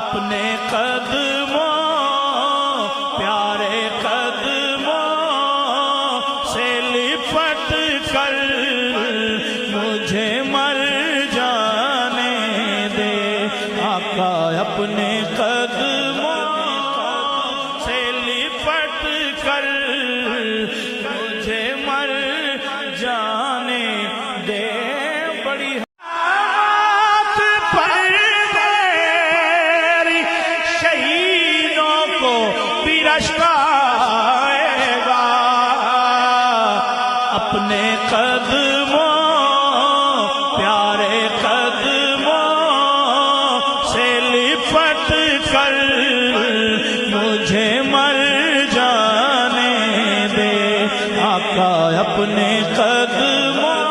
اپنے قدموں پیارے قدموں سے لپٹ کر مجھے مر جانے دے آقا اپنے قدموں سے لپٹ کر مجھے مر جانے دے بڑی آئے گا اپنے قدموں پیارے قدموں سے لپٹ کر مجھے مر جانے دے آقا اپنے قدموں